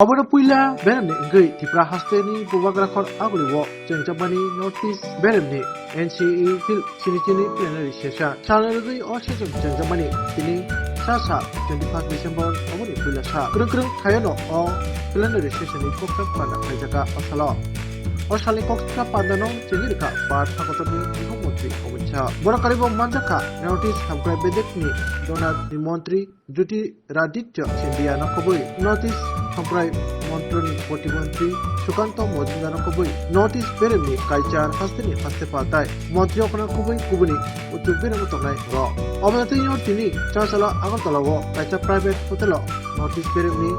Abono puila beremni ngei tipra hasteni bubagrakhon aguliwo jengjabani notice beremni NCE fil chini plenary session salary o session jengjabani tini sa 25 December aboni puila sa krung khayano o plenary session ni kokta pana khaijaka asalo Osali kokta pandano chengirka bar thakotoni mukhomantri omicha borakaribo manjaka notice hamkrai bedekni donat mantri Juti Raditya Scindia nakoboi notice hamkrai মন্ত্রণী প্রতিমন্ত্রী সুকান্ত মজুমদার কবই notice বেরেমনি culture হাস্তেনি হাস্তে পাতায় মন্ত্রী অকনা কবই কুবনি উচ্চ বেরেম তংনাই র অবনতিও তিনি চাচালা আগরতলাও কালচার প্রাইভেট হোটেল নোটিস বেরেমনি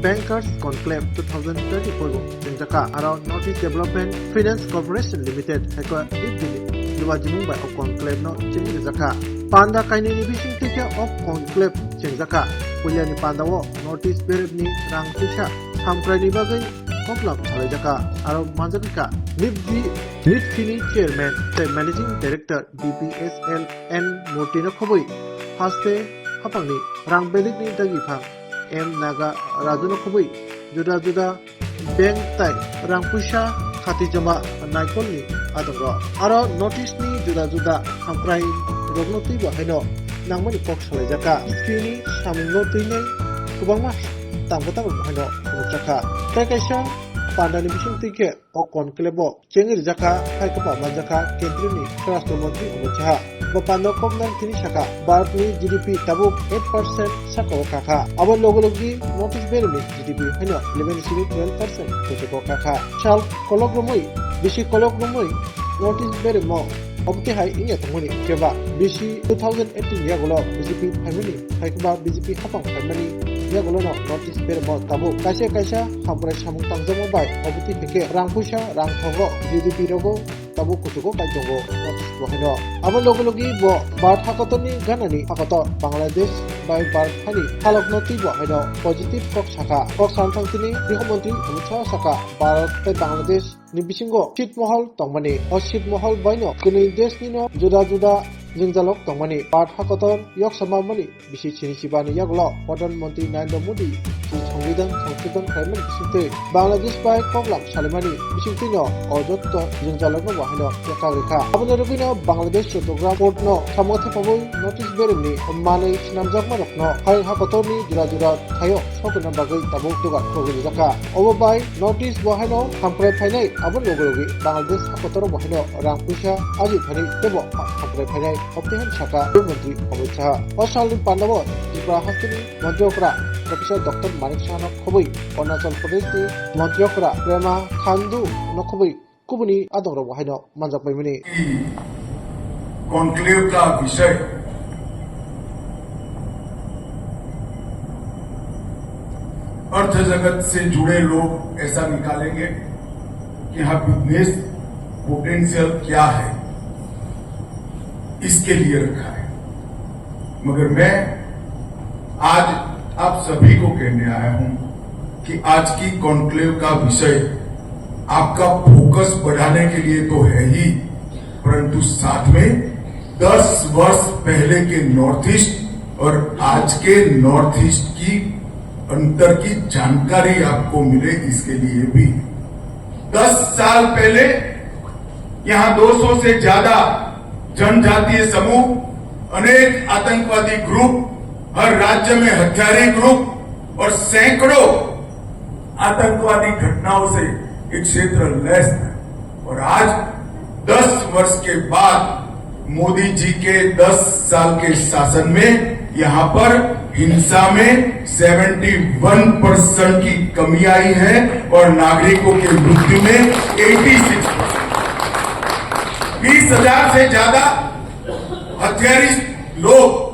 ব্যাংকার্স কনক্লেভ 2024 জেনজাকা আর notice development finance corporation limited হেকো ইবদিনি লুবাজিমুং বাই অফ কনক্লেভ নো চেনি জাকা পান্ডা কাইনি বিসিং থেকে অফ কনক্লেভ চেনজাকা পুলিয়ানি পান্ডাও নোটিস বেরেমনি রাং ফিসা Hamkrani bagai komplak Salajaka Aro Manjaka Nitfini Chairman the Managing Director BPSL N Murtina Khoboi Haste Hapangni Rang Belikni Dagipang M Naga Raduna Khoboi Juda Bank Tai Rang Pusha Khatijama Naikolni Adoro Aro Notice ni Juda Hamkrai Rognoti Bahino Nangmani Kok Salajaka Fini Samingotine Kubangma Tangkota Bahino Jaka Tekesha Pandani Bishing Tike o Conclebo Chengir Jaka Haikapa Manjaka Kendrini Krasnomotri Omocha Bapando Komnan Tinishaka Bartni GDP Tabu 8% Sako Kaka Our Logologi Notice Bermi GDP Hino 11-12% Kotoko Kaka Chal Kologromoi Bishi Kologromoi Notice Bermo Obti Hai Inga Tomoni Keba Bishi 2018 Yagolo BJP Family Haikaba BJP Hapang Family Yagolono notice bermo tabu kaisa hamkrai samung tangjamo bai obuti peke rang puisa rang thogo GDP rogo tabu kutugo kaijongo notice bohino abo logi bo bar thakotoni ganani akoto Bangladesh bai bar thani halok noti bohino positive kok saka kok santangtini gৃহমন্ত্রী Amit Shah saka Bharat tai Bangladesh ni bisingo sit mohol tongmani o sit mohol baino kuni desh ni no juda Jingjalok Tongmani Part Hakoton Yok Samamani Bisi Chini Sibani Yaglo Pradhan Mantri Narendra Modi সংবিধান সংশোধন খাইমান বিসিতে Bangladesh by কংলাম সালেমানি বিসিতিনো অজত্ত জঞ্জালনো বাহিনো রেখা রেখা আবনো রবিনো বাংলাদেশ চট্টগ্রাম পোর্টনো সামথে পাবই notice বেরেমনি মাनै সিনামজাকমা রকনো high হাকতনি জুরা থাयो সকনা বাগৈ তাবো দুগা খগলি জাকা অববাই notice বাহিনো হামপ্রাই ফাইনাই আবন লগলগি Bangladesh হাকতর বাহিনো রাং পয়সা আজি funny দেবো হামপ্রাই ফাইনাই অপটিহান শাখা মন্ত্রী অমিত শাহ অসালিন পান্ডব ত্রিপুরা হাস্তিনি মন্ত্রীকরা Profesor Dr. Manik Shah Khoboi Arunachal Pradesh ni Mantriyokra Prema Khandu Khoboi Kubuni Adoro Wahino Manjak Paimani conclave का विषय अर्थ जगत से जुड़े लोग ऐसा निकालेंगे कि यहाँ बिजनेस पोटेंशियल क्या है इसके लिए रखा है मगर मैं आज आप सभी को कहने आया हूं कि आज की कॉन्क्लेव का विषय आपका फोकस बढ़ाने के लिए तो है ही परंतु साथ में 10 वर्ष पहले के नॉर्थ ईस्ट और आज के नॉर्थ ईस्ट की अंतर की जानकारी आपको मिले इसके लिए भी 10 साल पहले यहां 200 से ज्यादा जनजातीय समूह अनेक आतंकवादी ग्रुप हर राज्य में हथियारी ग्रुप और सैकड़ों आतंकवादी घटनाओं से एक क्षेत्र लैस है और आज 10 वर्ष के बाद मोदी जी के 10 साल के शासन में यहां पर हिंसा में 71% की कमी आई है और नागरिकों के मृत्यु में 86% 20,000 से ज्यादा हथियारी लोग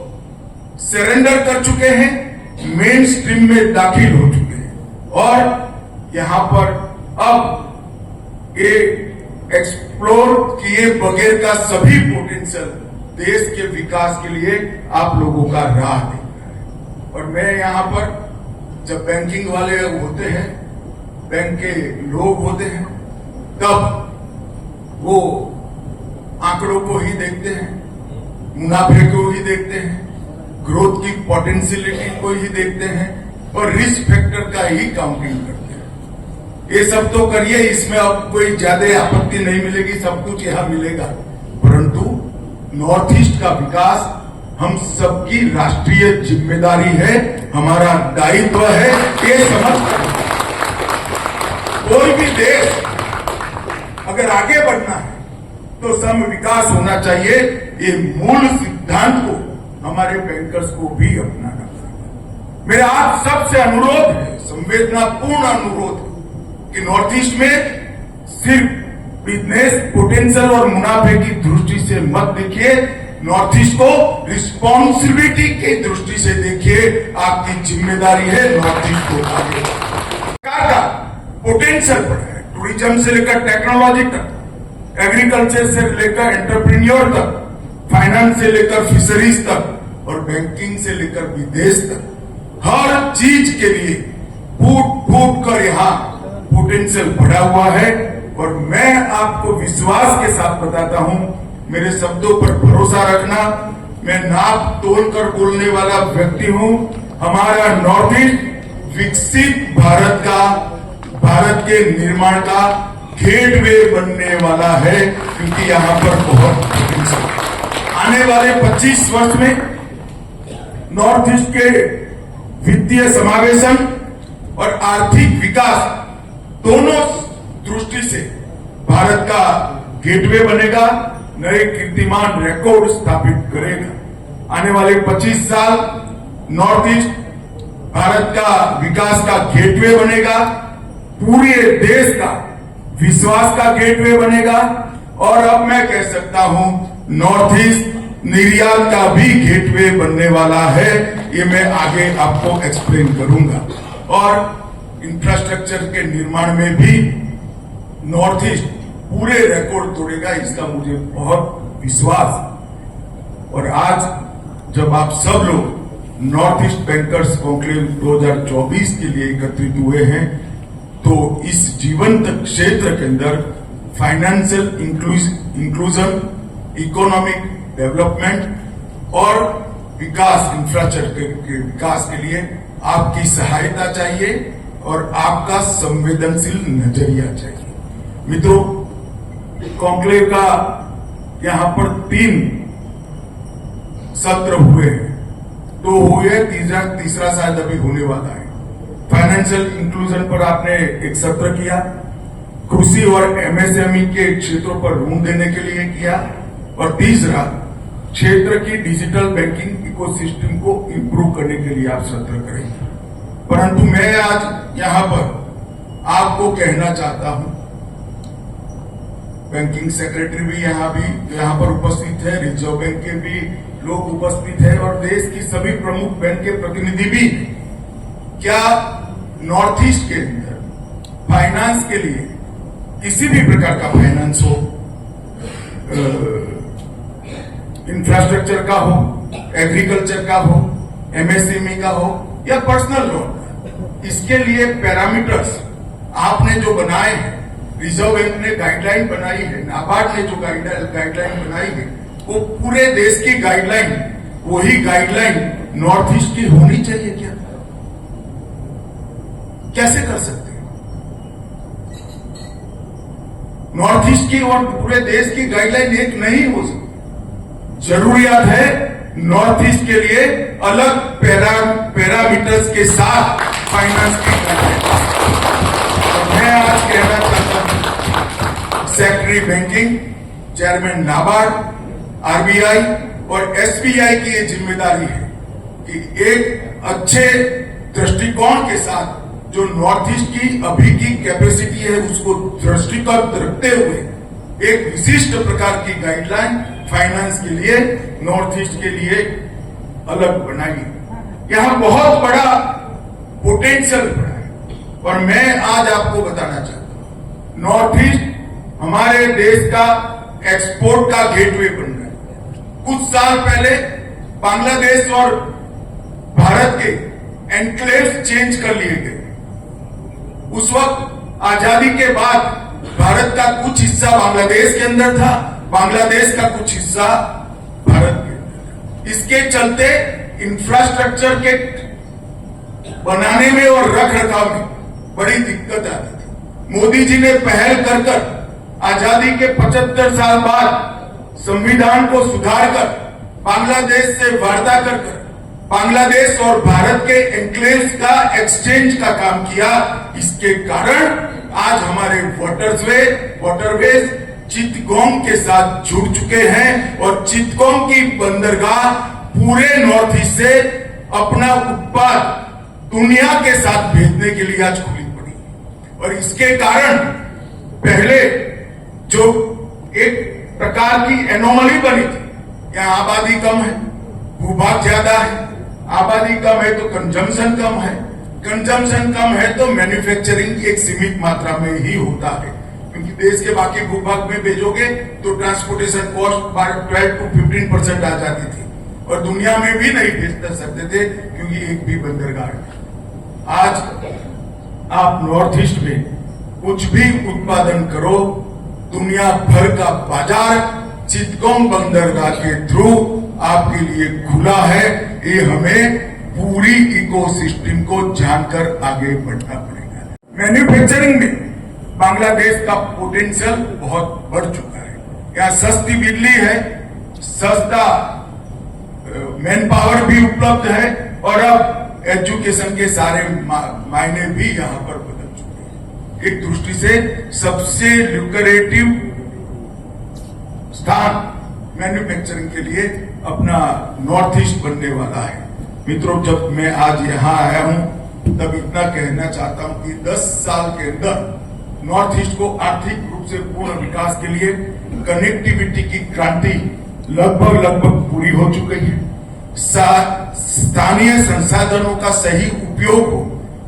सरेंडर कर चुके हैं मेन स्ट्रीम में दाखिल हो चुके हैं और यहां पर अब ये एक्सप्लोर किए बगैर का सभी पोटेंशियल देश के विकास के लिए आप लोगों का राह दिख रहा है और मैं यहां पर जब बैंकिंग वाले होते हैं बैंक के लोग होते हैं तब वो आंकड़ों को ही देखते हैं मुनाफे को ही देखते हैं ग्रोथ की पोटेंशियलिटी को ही देखते हैं और रिस्क फैक्टर का ही काउंटिंग करते हैं। ये सब तो करिए, इसमें अब कोई ज्यादा आपत्ति नहीं मिलेगी, सब कुछ यहां मिलेगा। परंतु नॉर्थ ईस्ट का विकास हम सबकी राष्ट्रीय जिम्मेदारी है, हमारा दायित्व है। ये समझ कोई भी देश अगर आगे बढ़ना है तो सम विकास होना चाहिए। ये मूल सिद्धांत को हमारे बैंकर्स को भी अपनाना पड़ेगा। मेरा आप सबसे अनुरोध है, संवेदनापूर्ण अनुरोध है कि नॉर्थ ईस्ट में सिर्फ बिजनेस पोटेंशियल और मुनाफे की दृष्टि से मत देखिए, नॉर्थ ईस्ट को रिस्पॉन्सिबिलिटी की दृष्टि से देखिए। आपकी जिम्मेदारी है नॉर्थ ईस्ट को आगे का पोटेंशियल बढ़ाए, टूरिज्म से लेकर टेक्नोलॉजी तक, एग्रीकल्चर से लेकर एंटरप्रेन्योर तक, फाइनेंस से लेकर फिशरीज तक और बैंकिंग से लेकर विदेश तक, हर चीज के लिए फूट फूट कर यहाँ पोटेंशियल बढ़ा हुआ है। और मैं आपको विश्वास के साथ बताता हूं, मेरे शब्दों पर भरोसा रखना, मैं नाप तोल कर बोलने वाला व्यक्ति हूं। हमारा नॉर्थ ईस्ट विकसित भारत के निर्माण का गेटवे बनने वाला है, क्योंकि यहां पर बहुत आने वाले 25 वर्ष में नॉर्थ ईस्ट के वित्तीय समावेशन और आर्थिक विकास दोनों दृष्टि से भारत का गेटवे बनेगा, नए कीर्तिमान रिकॉर्ड स्थापित करेगा। आने वाले 25 साल नॉर्थ ईस्ट भारत का विकास का गेटवे बनेगा, पूरे देश का विश्वास का गेटवे बनेगा। और अब मैं कह सकता हूं नॉर्थ ईस्ट निर्यात का भी गेटवे बनने वाला है। ये मैं आगे आपको एक्सप्लेन करूंगा। और इंफ्रास्ट्रक्चर के निर्माण में भी नॉर्थ ईस्ट पूरे रिकॉर्ड तोड़ेगा, इसका मुझे बहुत विश्वास है। और आज जब आप सब लोग नॉर्थ ईस्ट बैंकर्स कॉन्क्लेव 2024 के लिए एकत्रित हुए हैं, तो इस जीवंत क्षेत्र के अंदर फाइनेंशियल इंक्लूजन, इकोनॉमिक डेवलपमेंट और विकास, इंफ्रास्ट्रक्चर के विकास के लिए आपकी सहायता चाहिए और आपका संवेदनशील नजरिया चाहिए। मित्रों, कॉन्क्लेव का यहां पर 3 सत्र हुए, 2 हुए, तीसरा शायद अभी होने वाला है। फाइनेंशियल इंक्लूजन पर आपने एक सत्र किया, कृषि और एमएसएमई के क्षेत्रों पर ऋण देने के लिए किया, और तीसरा क्षेत्र की डिजिटल बैंकिंग इकोसिस्टम को इंप्रूव करने के लिए आप सत्र करेंगे। परंतु मैं आज यहां पर आपको कहना चाहता हूं, बैंकिंग सेक्रेटरी भी यहां पर उपस्थित है, रिजर्व बैंक के भी लोग उपस्थित है और देश की सभी प्रमुख बैंक के प्रतिनिधि भी। क्या नॉर्थ ईस्ट के अंदर फाइनेंस के लिए किसी भी प्रकार का फाइनेंस हो, इंफ्रास्ट्रक्चर का हो, एग्रीकल्चर का हो, एमएसएमई का हो या पर्सनल लोन, इसके लिए पैरामीटर्स आपने जो बनाए हैं, रिजर्व बैंक ने गाइडलाइन बनाई है, नाबार्ड ने जो गाइडलाइन बनाई है, वो पूरे देश की गाइडलाइन, वही गाइडलाइन नॉर्थ ईस्ट की होनी चाहिए क्या? कैसे कर सकते हैं? नॉर्थ ईस्ट की और पूरे देश की गाइडलाइन एक नहीं हो सकती। जरूरियात है नॉर्थ ईस्ट के लिए अलग पैरामीटर्स के साथ फाइनेंस की गाइडलाइन। मैं आज कहना चाहता हूं, secretary banking, chairman NABARD, RBI और एसबीआई की ये जिम्मेदारी है कि एक अच्छे दृष्टिकोण के साथ जो नॉर्थ ईस्ट की अभी की कैपेसिटी है उसको दृष्टिगत रखते हुए एक विशिष्ट प्रकार की गाइडलाइन फाइनेंस के लिए नॉर्थ ईस्ट के लिए अलग बनाई। यहां बहुत बड़ा पोटेंशियल पड़ा है और मैं आज आपको बताना चाहता हूं, नॉर्थ ईस्ट हमारे देश का एक्सपोर्ट का गेटवे बन रहा है। कुछ साल पहले बांग्लादेश और भारत के एनक्लेव चेंज कर लिए गए। उस वक्त आजादी के बाद भारत का कुछ हिस्सा बांग्लादेश के अंदर था, बांग्लादेश का कुछ हिस्सा भारत के अंदर। इसके चलते इंफ्रास्ट्रक्चर के बनाने में और रख रखाव में बड़ी दिक्कत आती थी। मोदी जी ने पहल कर आजादी के 75 साल बाद संविधान को सुधार कर बांग्लादेश से वार्ता कर बांग्लादेश और भारत के एन्क्लेव्स का एक्सचेंज का काम किया। इसके कारण आज हमारे वाटरवेज चिटगांव के साथ जुड़ चुके हैं और चिटगांव की बंदरगाह पूरे नॉर्थ ईस्ट से अपना उत्पाद दुनिया के साथ भेजने के लिए आज खुली पड़ी। और इसके कारण पहले जो एक प्रकार की एनोमली बनी थी, यहाँ आबादी कम है, भूभाग ज्यादा है, आबादी कम है तो कंजम्पशन कम है, कंजम्पशन कम है तो मैन्युफैक्चरिंग एक सीमित मात्रा में ही होता है, क्योंकि देश के बाकी भूभाग में भेजोगे तो ट्रांसपोर्टेशन कॉस्ट 12 to 15% आ जाती थी और दुनिया में भी नहीं भेज सकते थे क्योंकि एक भी बंदरगाह है। आज आप नॉर्थ ईस्ट में कुछ भी उत्पादन करो, दुनिया भर का बाजार चिटगांव बंदरगाह के थ्रू आपके लिए खुला है। ये हमें पूरी इकोसिस्टम को जानकर आगे बढ़ना पड़ेगा। मैन्युफैक्चरिंग में बांग्लादेश का पोटेंशियल बहुत बढ़ चुका है। यहाँ सस्ती बिजली है, सस्ता मैन पावर भी उपलब्ध है और अब एजुकेशन के सारे मायने भी यहाँ पर बदल चुके हैं। एक दृष्टि से सबसे ल्यूक्रेटिव स्थान मैन्युफैक्चरिंग के लिए अपना नॉर्थ ईस्ट बनने वाला है। मित्रों, जब मैं आज यहाँ आया हूं तब इतना कहना चाहता हूं कि 10 साल के अंदर नॉर्थ ईस्ट को आर्थिक रूप से पूर्ण विकास के लिए कनेक्टिविटी की क्रांति लगभग पूरी हो चुकी है। स्थानीय संसाधनों का सही उपयोग हो,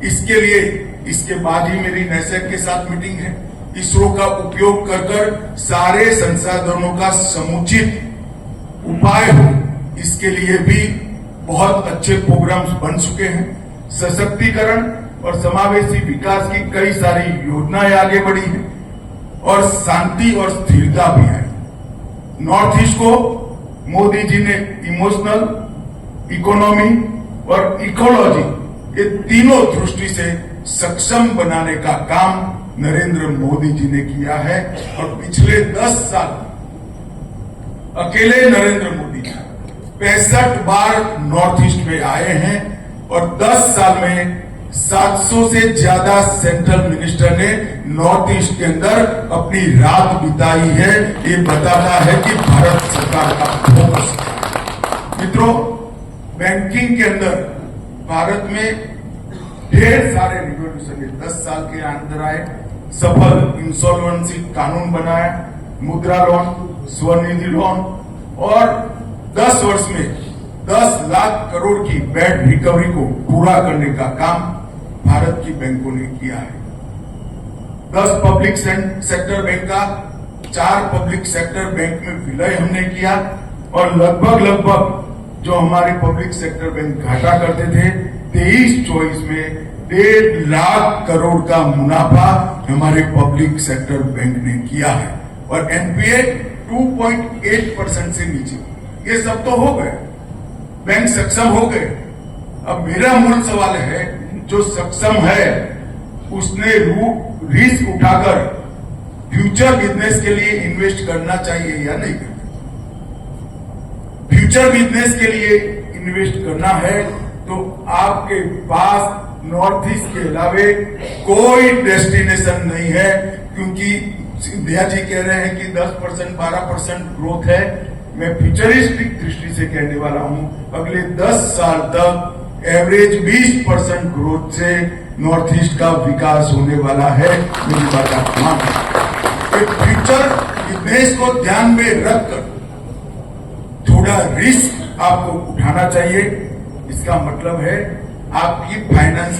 इसके लिए इसके बाद ही मेरी नेसेक के साथ मीटिंग है। इसरो का उपयोग कर सारे संसाधनों का समुचित उपाय हो, इसके लिए भी बहुत अच्छे प्रोग्राम्स बन चुके हैं। सशक्तिकरण और समावेशी विकास की कई सारी योजनाएं आगे बढ़ी हैं और शांति और स्थिरता भी है। नॉर्थ ईस्ट को मोदी जी ने इमोशनल, इकोनॉमी और इकोलॉजी, ये तीनों दृष्टि से सक्षम बनाने का काम नरेंद्र मोदी जी ने किया है। और पिछले 10 साल अकेले नरेंद्र मोदी जी 65 बार नॉर्थ ईस्ट में आए हैं और 10 साल में 700 से ज्यादा सेंट्रल मिनिस्टर ने नॉर्थ ईस्ट के अंदर अपनी रात बिताई है। ये बताता है कि भारत सरकार का फोकस है। मित्रों, बैंकिंग के अंदर भारत में ढेर सारे रिवोल्यूशन 10 साल के अंदर आए। सफल इंसॉल्वेंसी कानून बनाया, मुद्रा लोन, स्वनिधि लोन और 10 वर्ष में 10 लाख करोड़ की बेड रिकवरी को पूरा करने का काम भारत की बैंकों ने किया है। 10 पब्लिक सेक्टर बैंक का 4 पब्लिक सेक्टर बैंक में विलय हमने किया और लगभग जो हमारे पब्लिक सेक्टर बैंक घाटा करते थे 23-24 में 1.5 लाख करोड़ का मुनाफा हमारे पब्लिक सेक्टर बैंक ने किया है और एनपीए 2.8% से नीचे। ये सब तो हो गए, बैंक सक्षम हो गए। अब मेरा मूल सवाल है, जो सक्षम है उसने रिस्क उठाकर फ्यूचर बिजनेस के लिए इन्वेस्ट करना चाहिए या नहीं करना? फ्यूचर बिजनेस के लिए इन्वेस्ट करना है तो आपके पास नॉर्थ ईस्ट के अलावे कोई डेस्टिनेशन नहीं है, क्योंकि सिंधिया जी कह रहे हैं कि 10% 12% ग्रोथ है। मैं फ्यूचरिस्टिक दृष्टि से कहने वाला हूं, अगले 10 साल तक एवरेज 20% ग्रोथ से नॉर्थ ईस्ट का विकास होने वाला है। मेरी बात आप मानिए। फ्यूचर बिजनेस को ध्यान में रखकर थोड़ा रिस्क आपको उठाना चाहिए। इसका मतलब है आपकी फाइनेंस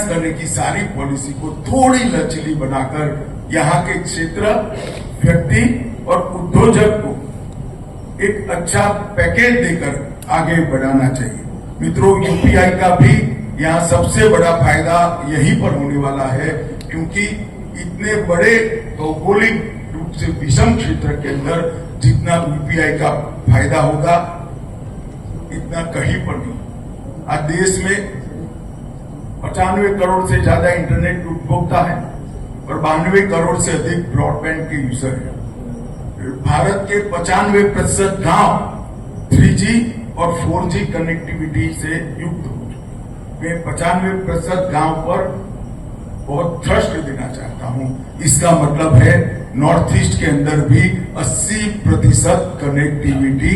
करने की सारी पॉलिसी को थोड़ी लचीली बनाकर यहाँ के क्षेत्र, व्यक्ति और उद्योजक को एक अच्छा पैकेज देकर आगे बढ़ाना चाहिए। मित्रों, यूपीआई का भी यहाँ सबसे बड़ा फायदा यहीं पर होने वाला है, क्योंकि इतने बड़े भौगोलिक रूप से विषम क्षेत्र के अंदर जितना यूपीआई का फायदा होगा इतना कहीं पर नहीं। आज देश में 95 करोड़ से ज्यादा इंटरनेट उपभोक्ता है और 92 करोड़ से अधिक ब्रॉडबैंड के यूजर है। भारत के 95% गांव 3G और 4G कनेक्टिविटी से युक्त हो चुके। मैं 95% गांव पर बहुत थ्रस्ट देना चाहता हूं। इसका मतलब है नॉर्थ ईस्ट के अंदर भी 80% कनेक्टिविटी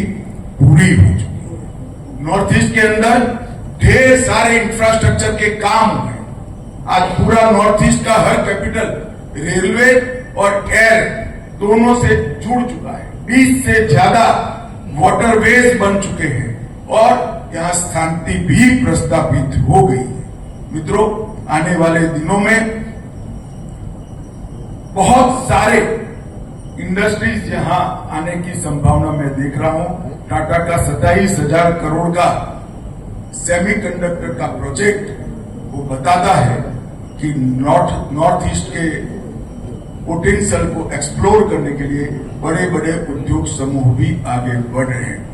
पूरी हो चुकी है। नॉर्थ ईस्ट के अंदर ढेर सारे इंफ्रास्ट्रक्चर के काम हुए। आज पूरा नॉर्थ ईस्ट का हर कैपिटल रेलवे और एयर दोनों से जुड़ चुका है। 20 से ज्यादा वाटरवेज बन चुके हैं और यहां शांति भी प्रस्तापित हो गई है। मित्रों, आने वाले दिनों में बहुत सारे इंडस्ट्रीज यहां आने की संभावना मैं देख रहा हूं। टाटा का 27,000 करोड़ का सेमीकंडक्टर का प्रोजेक्ट वो बताता है कि नॉर्थ ईस्ट के पोटेंशियल को एक्सप्लोर करने के लिए बड़े बड़े उद्योग समूह भी आगे बढ़ रहे हैं।